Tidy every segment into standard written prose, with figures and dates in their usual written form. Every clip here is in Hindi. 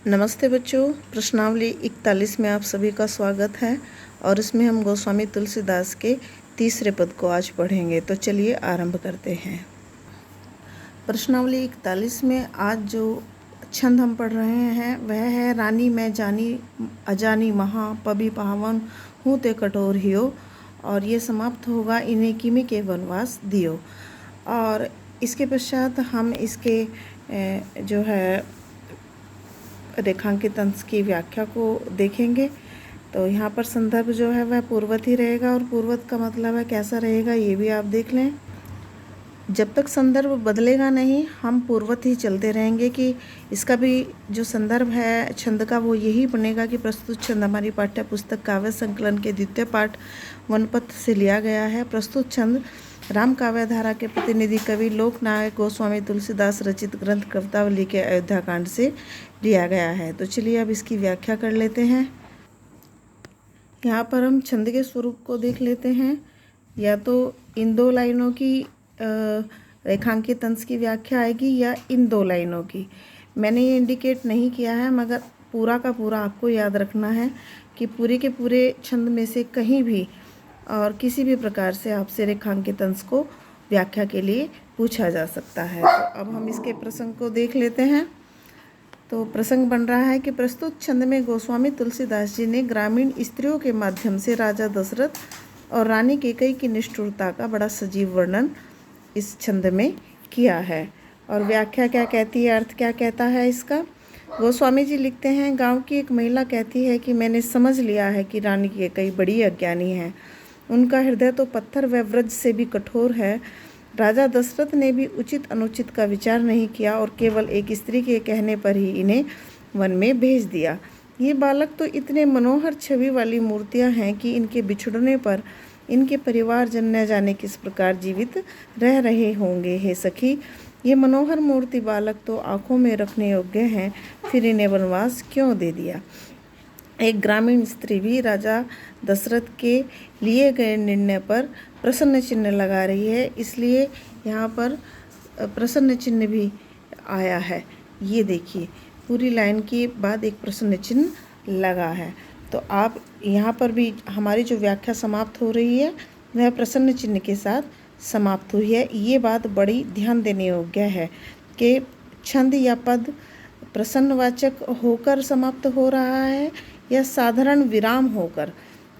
नमस्ते बच्चों, प्रश्नावली 41 में आप सभी का स्वागत है और इसमें हम गोस्वामी तुलसीदास के तीसरे पद को आज पढ़ेंगे। तो चलिए आरंभ करते हैं। प्रश्नावली 41 में आज जो छंद हम पढ़ रहे हैं वह है रानी मैं जानी अजानी महा पबी पावन हूँ ते कठोर हियो, और ये समाप्त होगा इन्हें किमी के वनवास दियो। और इसके पश्चात हम इसके जो है रेखांकित अंश की व्याख्या को देखेंगे। तो यहाँ पर संदर्भ जो है वह पूर्वत ही रहेगा, और पूर्वत का मतलब है कैसा रहेगा ये भी आप देख लें। जब तक संदर्भ बदलेगा नहीं हम पूर्वत ही चलते रहेंगे कि इसका भी जो संदर्भ है छंद का वो यही बनेगा कि प्रस्तुत छंद हमारी पाठ्य पुस्तक काव्य संकलन के द्वितीय पाठ वनपथ से लिया गया है। प्रस्तुत छंद राम काव्य धारा के प्रतिनिधि कवि लोकनायक गोस्वामी तुलसीदास रचित ग्रंथ कवितावली के अयोध्या कांड से लिया गया है। तो चलिए अब इसकी व्याख्या कर लेते हैं। यहाँ पर हम छंद के स्वरूप को देख लेते हैं। या तो इन दो लाइनों की रेखांकित अंश की व्याख्या आएगी या इन दो लाइनों की। मैंने ये इंडिकेट नहीं किया है, मगर पूरा का पूरा आपको याद रखना है कि पूरे के पूरे छंद में से कहीं भी और किसी भी प्रकार से आपसे रेखांकित अंश को व्याख्या के लिए पूछा जा सकता है। तो अब हम इसके प्रसंग को देख लेते हैं। तो प्रसंग बन रहा है कि प्रस्तुत छंद में गोस्वामी तुलसीदास जी ने ग्रामीण स्त्रियों के माध्यम से राजा दशरथ और रानी कैकेयी की निष्ठुरता का बड़ा सजीव वर्णन इस छंद में किया है। और व्याख्या क्या कहती है, अर्थ क्या कहता है इसका। गोस्वामी जी लिखते हैं, गांव की एक महिला कहती है कि मैंने समझ लिया है कि रानी कैकेयी बड़ी अज्ञानी है। उनका हृदय तो पत्थर व वज्र से भी कठोर है। राजा दशरथ ने भी उचित अनुचित का विचार नहीं किया और केवल एक स्त्री के कहने पर ही इन्हें वन में भेज दिया। ये बालक तो इतने मनोहर छवि वाली मूर्तियां हैं कि इनके बिछड़ने पर इनके परिवारजन न जाने किस प्रकार जीवित रह रहे होंगे। हे सखी, ये मनोहर मूर्ति बालक तो आंखों में रखने योग्य हैं, फिर इन्हें वनवास क्यों दे दिया। एक ग्रामीण स्त्री भी राजा दशरथ के लिए गए निर्णय पर प्रसन्न चिन्ह लगा रही है, इसलिए यहाँ पर प्रसन्न चिन्ह भी आया है। ये देखिए, पूरी लाइन के बाद एक प्रसन्न चिन्ह लगा है। तो आप यहाँ पर भी हमारी जो व्याख्या समाप्त हो रही है वह प्रसन्न चिन्ह के साथ समाप्त हुई है। ये बात बड़ी ध्यान देने योग्य है कि छंद या पद प्रसन्नवाचक होकर समाप्त हो रहा है या साधारण विराम होकर।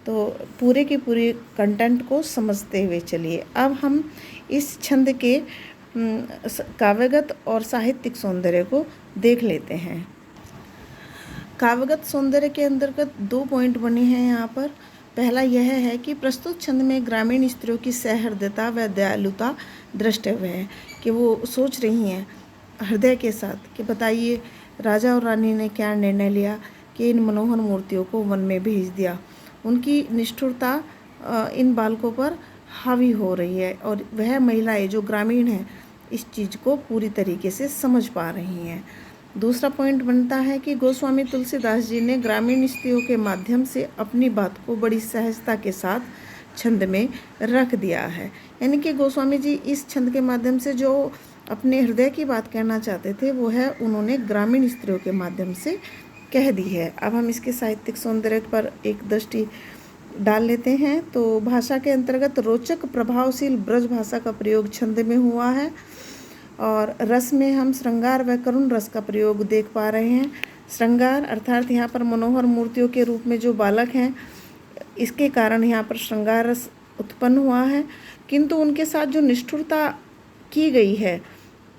तो पूरे के पूरे कंटेंट को समझते हुए चलिए अब हम इस छंद के काव्यगत और साहित्यिक सौंदर्य को देख लेते हैं। काव्यगत सौंदर्य के अंतर्गत 2 पॉइंट बने हैं यहाँ पर। पहला यह है कि प्रस्तुत छंद में ग्रामीण स्त्रियों की सहृदयता व दयालुता द्रष्टव्य है कि वो सोच रही हैं हृदय के साथ कि बताइए राजा और रानी ने क्या निर्णय लिया कि इन मनोहर मूर्तियों को वन में भेज दिया। उनकी निष्ठुरता इन बालकों पर हावी हो रही है और वह महिलाएं जो ग्रामीण हैं इस चीज़ को पूरी तरीके से समझ पा रही हैं। दूसरा पॉइंट बनता है कि गोस्वामी तुलसीदास जी ने ग्रामीण स्त्रियों के माध्यम से अपनी बात को बड़ी सहजता के साथ छंद में रख दिया है। यानी कि गोस्वामी जी इस छंद के माध्यम से जो अपने हृदय की बात कहना चाहते थे वो है उन्होंने ग्रामीण स्त्रियों के माध्यम से कह दी है। अब हम इसके साहित्यिक सौंदर्य पर एक दृष्टि डाल लेते हैं। तो भाषा के अंतर्गत रोचक प्रभावशील ब्रज भाषा का प्रयोग छंद में हुआ है, और रस में हम श्रृंगार व करुण रस का प्रयोग देख पा रहे हैं। श्रृंगार अर्थात यहाँ पर मनोहर मूर्तियों के रूप में जो बालक हैं इसके कारण यहाँ पर श्रृंगार रस उत्पन्न हुआ है, किंतु उनके साथ जो निष्ठुरता की गई है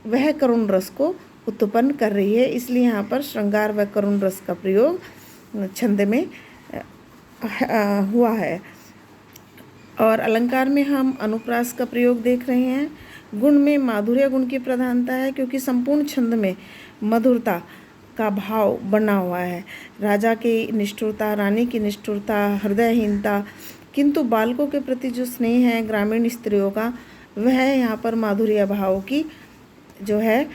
वह करुण रस को उत्पन्न कर रही है, इसलिए यहाँ पर श्रृंगार व करुण रस का प्रयोग छंद में हुआ है। और अलंकार में हम अनुप्रास का प्रयोग देख रहे हैं। गुण में माधुर्य गुण की प्रधानता है क्योंकि संपूर्ण छंद में मधुरता का भाव बना हुआ है। राजा की निष्ठुरता, रानी की निष्ठुरता, हृदयहीनता, किंतु बालकों के प्रति जो स्नेह है ग्रामीण स्त्रियों का वह यहाँ पर माधुर्य भाव की जो है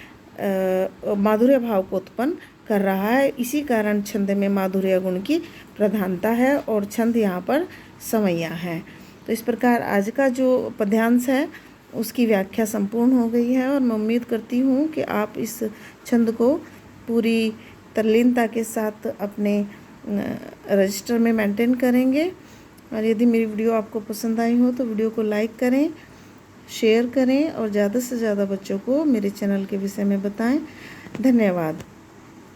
माधुर्य भाव को उत्पन्न कर रहा है। इसी कारण छंद में माधुर्य गुण की प्रधानता है और छंद यहाँ पर समैया है। तो इस प्रकार आज का जो पद्यांश है उसकी व्याख्या संपूर्ण हो गई है और मैं उम्मीद करती हूँ कि आप इस छंद को पूरी तल्लीनता के साथ अपने रजिस्टर में मेंटेन करेंगे। और यदि मेरी वीडियो आपको पसंद आई हो तो वीडियो को लाइक करें, शेयर करें और ज़्यादा से ज़्यादा बच्चों को मेरे चैनल के विषय में बताएं। धन्यवाद।